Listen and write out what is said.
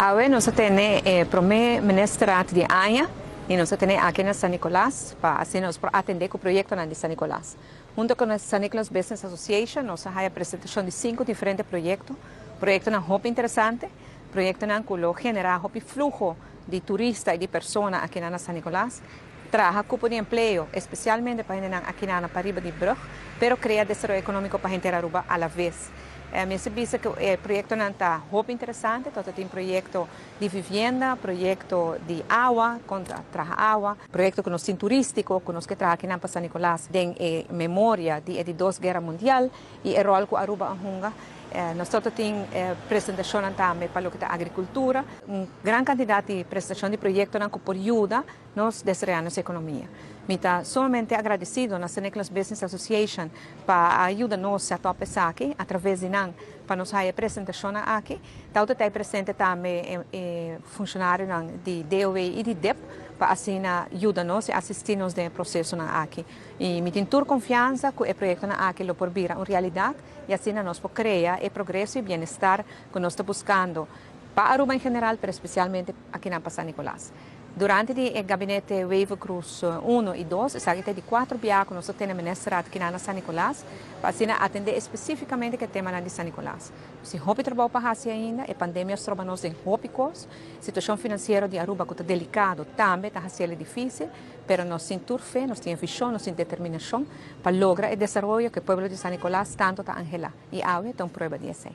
Ahora nosotros tenemos primer ministrat de año y nosotros tenemos aquí en San Nicolás para atender el proyecto de San Nicolás. Junto con la San Nicolás Business Association, nosotros hay presentación de 5 diferentes proyectos. Proyectos muy interesantes, proyectos que generan un flujo de turistas y de personas aquí en San Nicolás. Trabaja cupo de empleo, especialmente para gente aquí en Pariba de Brug, pero crea desarrollo económico para gente de Aruba a la vez. Me parece que el proyecto está muy interesante, todo tem proyecto de vivienda, proyecto de agua, contra agua, proyecto que nos tem turístico, que nos que trabaja aquí en San Nicolás, de memoria de 2 guerras mundiales y el rol que Aruba junga. Nosotros tenemos presentación también para lo que es agricultura, una gran cantidad de presentación de proyectos que por ayuda nos desarrollar nuestra economía. Me está sumamente agradecido na San Nicolás Business Association para ajudar-nos a topar aqui, através de nós, para nos fazer apresentação aqui. Tanto tem presente também funcionários de DOE e de DEP, para assim ajudar-nos e assistir-nos no processo aqui. E me tenho toda confiança que o projeto aqui lo por vir uma realidade e assim nós podemos criar o progresso e bem-estar que nós estamos buscando para Aruba em geral, mas especialmente aqui na San Nicolás. Durante o gabinete Wave Cruz 1 e 2, sabe de 4 viagens nós temos ministrado aqui na San Nicolás, para assim atender especificamente o tema de San Nicolás. Se houve trabalho para fazer ainda, a pandemia se trouxe em hópicos, a situação financeira de Aruba que está delicado também, está sendo difícil, mas nós temos fé, nós temos visão, nós temos determinação para lograr o desenvolvimento que o povo de San Nicolás tanto está angelado. E agora é uma prova disso.